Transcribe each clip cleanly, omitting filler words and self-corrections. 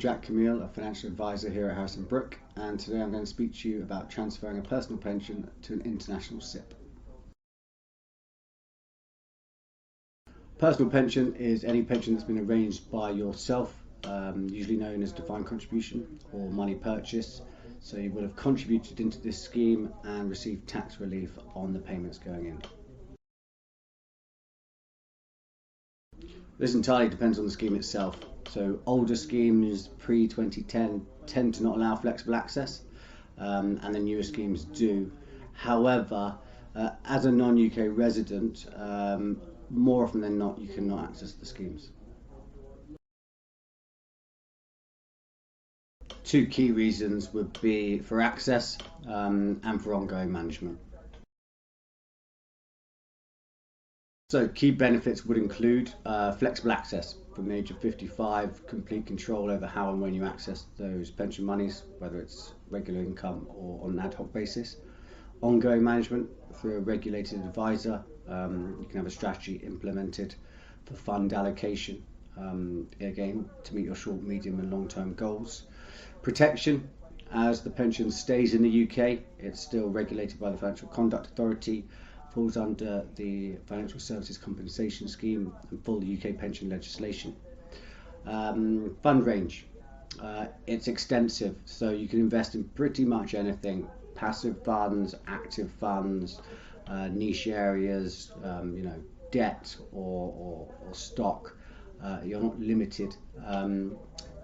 Jack Camille, a financial advisor here at Harrison Brook, and today I'm going to speak to you about transferring a personal pension to an international SIPP. Personal pension is any pension that's been arranged by yourself, usually known as defined contribution or money purchase. So you will have contributed into this scheme and received tax relief on the payments going in. This entirely depends on the scheme itself. So older schemes pre-2010 tend to not allow flexible access, and the newer schemes do. However, as a non-UK resident, more often than not, you cannot access the schemes. Two key reasons would be for access and for ongoing management. So key benefits would include flexible access from the age of 55, complete control over how and when you access those pension monies, whether it's regular income or on an ad hoc basis. Ongoing management through a regulated advisor. You can have a strategy implemented for fund allocation, again to meet your short, medium and long-term goals. Protection, as the pension stays in the UK, it's still regulated by the Financial Conduct Authority, falls under the Financial Services Compensation Scheme and full UK pension legislation. Fund range, it's extensive, so you can invest in pretty much anything: passive funds, active funds, niche areas, debt or stock. You're not limited.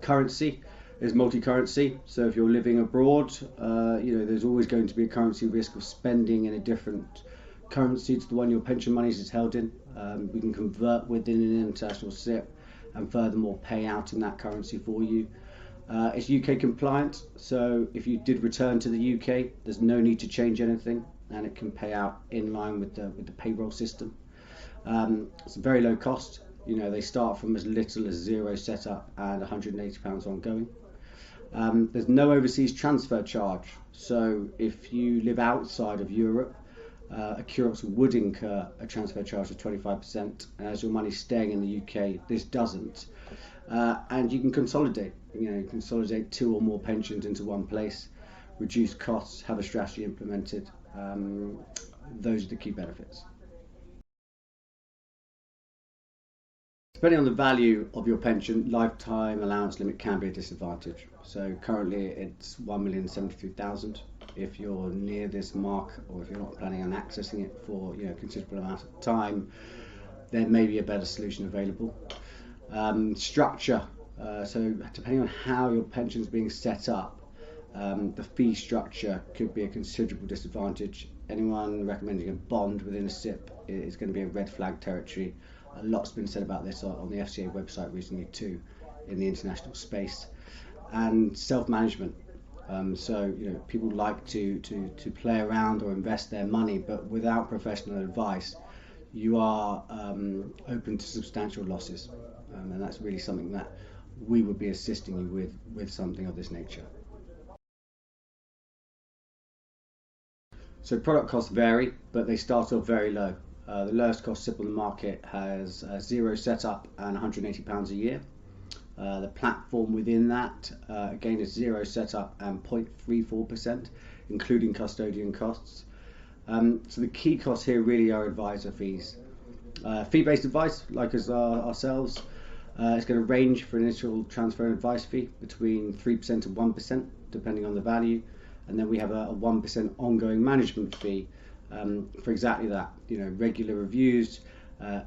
Currency is multi-currency, so if you're living abroad, there's always going to be a currency risk of spending in a different currency to the one your pension monies is held in. We can convert within an international SIPP and furthermore pay out in that currency for you. It's UK compliant, so if you did return to the UK, there's no need to change anything, and it can pay out in line with the payroll system. It's a very low cost. They start from as little as £0 setup and £180 ongoing. There's no overseas transfer charge, so if you live outside of Europe, a Curix would incur a transfer charge of 25%, and as your money's staying in the UK, this doesn't. And you can consolidate. Consolidate two or more pensions into one place, reduce costs, have a strategy implemented. Those are the key benefits. Depending on the value of your pension, lifetime allowance limit can be a disadvantage. So currently it's £1,073,000. If you're near this mark, or if you're not planning on accessing it for a considerable amount of time, there may be a better solution available. Structure, so depending on how your pension is being set up, the fee structure could be a considerable disadvantage. Anyone recommending a bond within a SIPP is going to be a red flag territory. A lot's been said about this on the FCA website recently too, in the international space. And self-management. So people like to play around or invest their money, but without professional advice, you are open to substantial losses, and that's really something that we would be assisting you with something of this nature. So product costs vary, but they start off very low. The lowest cost SIPP on the market has £0 setup and £180 a year. The platform within that, again, is £0 setup and 0.34%, including custodian costs. So the key costs here really are advisor fees. Fee-based advice, like us ourselves, is going to range for initial transfer and advice fee between 3% and 1%, depending on the value. And then we have a 1% ongoing management fee for exactly that. Regular reviews,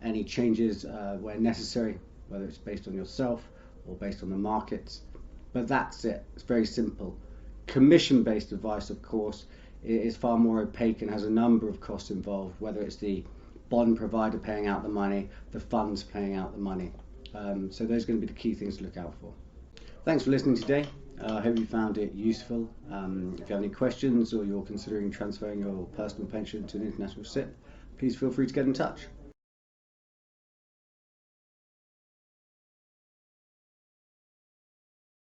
any changes where necessary, whether it's based on yourself or based on the markets. But that's it. It's very simple. Commission-based advice, of course, is far more opaque and has a number of costs involved, whether it's the bond provider paying out the money, the funds paying out the money. So those are going to be the key things to look out for. Thanks for listening today. I hope you found it useful. If you have any questions or you're considering transferring your personal pension to an international SIPP, please feel free to get in touch.